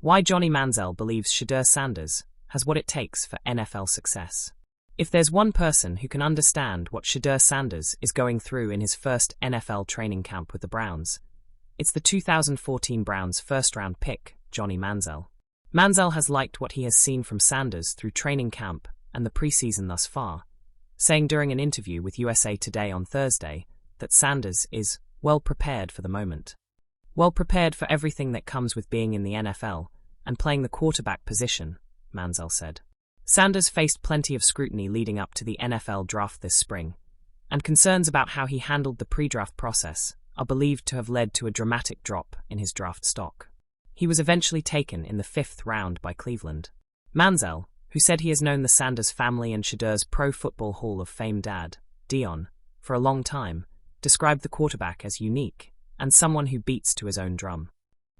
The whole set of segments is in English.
Why Johnny Manziel believes Shedeur Sanders has what it takes for NFL success. If there's one person who can understand what Shedeur Sanders is going through in his first NFL training camp with the Browns, it's the 2014 Browns first-round pick, Johnny Manziel. Manziel has liked what he has seen from Sanders through training camp and the preseason thus far, saying during an interview with USA Today on Thursday that Sanders is well prepared for the moment. Well prepared for everything that comes with being in the NFL and playing the quarterback position, Manziel said. Sanders faced plenty of scrutiny leading up to the NFL draft this spring, and concerns about how he handled the pre-draft process are believed to have led to a dramatic drop in his draft stock. He was eventually taken in the 5th round by Cleveland. Manziel, who said he has known the Sanders family and Shedeur's Pro Football Hall of Fame dad, Dion, for a long time, described the quarterback as unique and someone who beats to his own drum.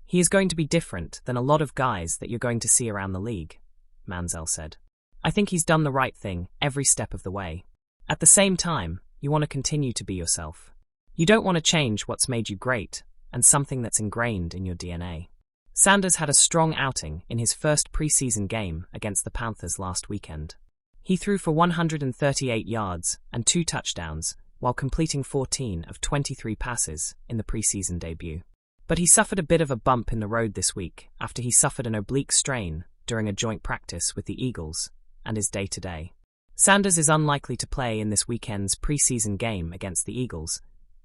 He is going to be different than a lot of guys that you're going to see around the league, Manziel said. I think he's done the right thing every step of the way. At the same time, you want to continue to be yourself. You don't want to change what's made you great and something that's ingrained in your DNA. Sanders had a strong outing in his first preseason game against the Panthers last weekend. He threw for 138 yards and 2 touchdowns while completing 14 of 23 passes in the preseason debut. But he suffered a bit of a bump in the road this week after he suffered an oblique strain during a joint practice with the Eagles and is day-to-day. Sanders is unlikely to play in this weekend's preseason game against the Eagles,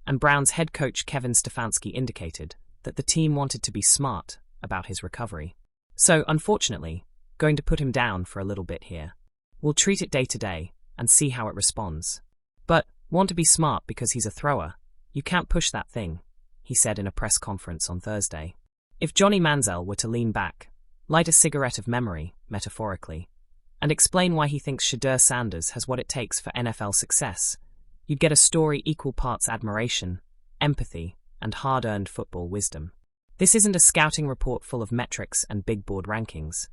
and Browns head coach Kevin Stefanski indicated that the team wanted to be smart about his recovery. So, unfortunately, going to put him down for a little bit here. We'll treat it day-to-day and see how it responds. But, want to be smart because he's a thrower. You can't push that thing, he said in a press conference on Thursday. If Johnny Manziel were to lean back, light a cigarette of memory, metaphorically, and explain why he thinks Shedeur Sanders has what it takes for NFL success, you'd get a story equal parts admiration, empathy, and hard-earned football wisdom. This isn't a scouting report full of metrics and big board rankings.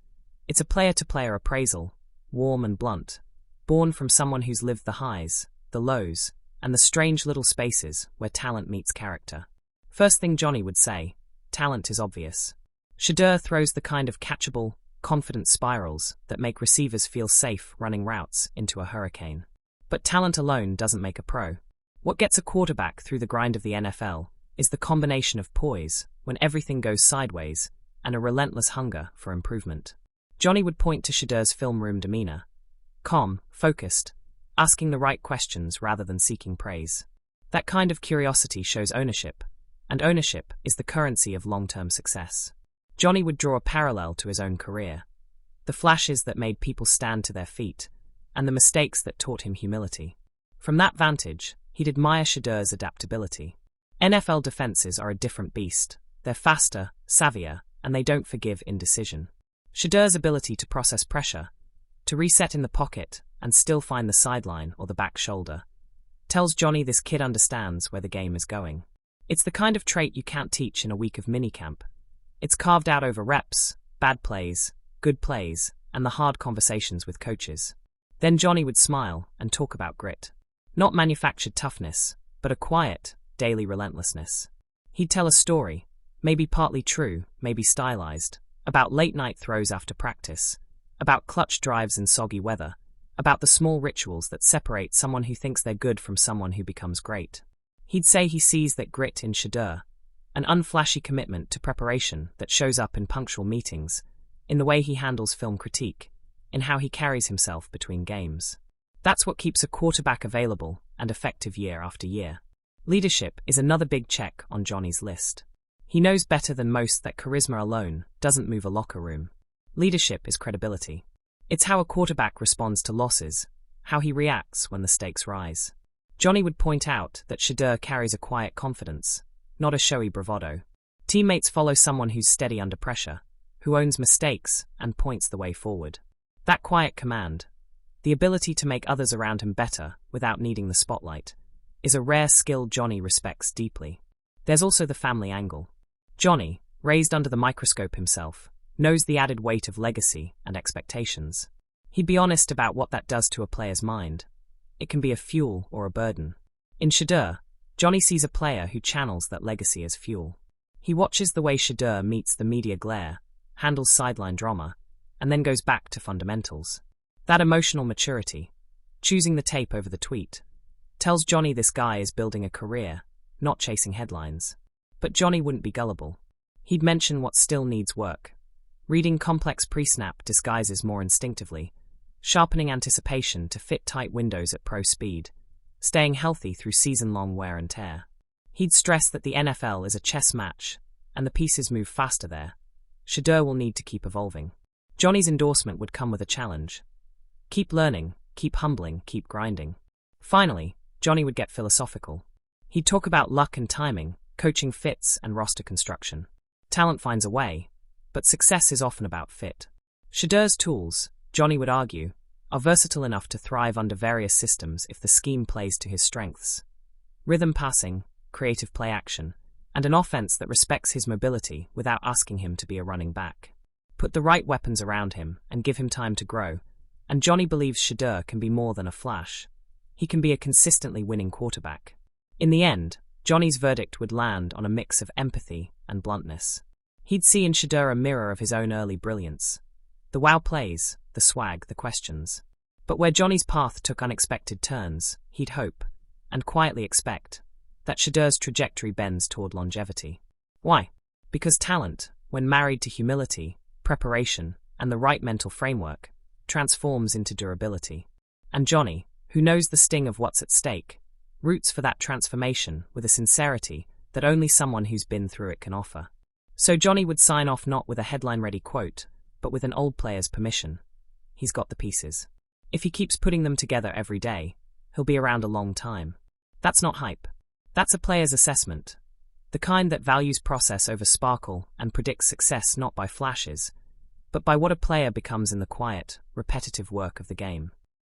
It's a player-to-player appraisal, warm and blunt, born from someone who's lived the highs, the lows, and the strange little spaces where talent meets character. First thing Johnny would say, talent is obvious. Shedeur throws the kind of catchable, confident spirals that make receivers feel safe running routes into a hurricane. But talent alone doesn't make a pro. What gets a quarterback through the grind of the NFL is the combination of poise when everything goes sideways and a relentless hunger for improvement. Johnny would point to Shedeur's film room demeanor. Calm, focused, asking the right questions rather than seeking praise. That kind of curiosity shows ownership, and ownership is the currency of long-term success. Johnny would draw a parallel to his own career. The flashes that made people stand to their feet, and the mistakes that taught him humility. From that vantage, he'd admire Shedeur's adaptability. NFL defenses are a different beast. They're faster, savvier, and they don't forgive indecision. Shedeur's ability to process pressure, to reset in the pocket and still find the sideline or the back shoulder, tells Johnny this kid understands where the game is going. It's the kind of trait you can't teach in a week of minicamp. It's carved out over reps, bad plays, good plays, and the hard conversations with coaches. Then Johnny would smile and talk about grit. Not manufactured toughness, but a quiet, daily relentlessness. He'd tell a story, maybe partly true, maybe stylized, about late-night throws after practice, about clutch drives in soggy weather, about the small rituals that separate someone who thinks they're good from someone who becomes great. He'd say he sees that grit in Shedeur, an unflashy commitment to preparation that shows up in punctual meetings, in the way he handles film critique, in how he carries himself between games. That's what keeps a quarterback available and effective year after year. Leadership is another big check on Johnny's list. He knows better than most that charisma alone doesn't move a locker room. Leadership is credibility. It's how a quarterback responds to losses, how he reacts when the stakes rise. Johnny would point out that Shedeur carries a quiet confidence, not a showy bravado. Teammates follow someone who's steady under pressure, who owns mistakes and points the way forward. That quiet command, the ability to make others around him better without needing the spotlight, is a rare skill Johnny respects deeply. There's also the family angle. Johnny, raised under the microscope himself, knows the added weight of legacy and expectations. He'd be honest about what that does to a player's mind. It can be a fuel or a burden. In Shedeur, Johnny sees a player who channels that legacy as fuel. He watches the way Shedeur meets the media glare, handles sideline drama, and then goes back to fundamentals. That emotional maturity, choosing the tape over the tweet, tells Johnny this guy is building a career, not chasing headlines. But Johnny wouldn't be gullible. He'd mention what still needs work. Reading complex pre-snap disguises more instinctively, sharpening anticipation to fit tight windows at pro speed, staying healthy through season-long wear and tear. He'd stress that the NFL is a chess match, and the pieces move faster there. Shedeur will need to keep evolving. Johnny's endorsement would come with a challenge. Keep learning, keep humbling, keep grinding. Finally, Johnny would get philosophical. He'd talk about luck and timing, coaching fits and roster construction. Talent finds a way, but success is often about fit. Shedeur's tools, Johnny would argue, are versatile enough to thrive under various systems if the scheme plays to his strengths. Rhythm passing, creative play action, and an offense that respects his mobility without asking him to be a running back. Put the right weapons around him and give him time to grow, and Johnny believes Shedeur can be more than a flash. He can be a consistently winning quarterback. In the end, Johnny's verdict would land on a mix of empathy and bluntness. He'd see in Shedeur a mirror of his own early brilliance. The wow plays, the swag, the questions. But where Johnny's path took unexpected turns, he'd hope, and quietly expect, that Shedeur's trajectory bends toward longevity. Why? Because talent, when married to humility, preparation, and the right mental framework, transforms into durability. And Johnny, who knows the sting of what's at stake, roots for that transformation with a sincerity that only someone who's been through it can offer. So Johnny would sign off not with a headline-ready quote, but with an old player's permission. He's got the pieces. If he keeps putting them together every day, he'll be around a long time. That's not hype. That's a player's assessment. The kind that values process over sparkle and predicts success not by flashes, but by what a player becomes in the quiet, repetitive work of the game.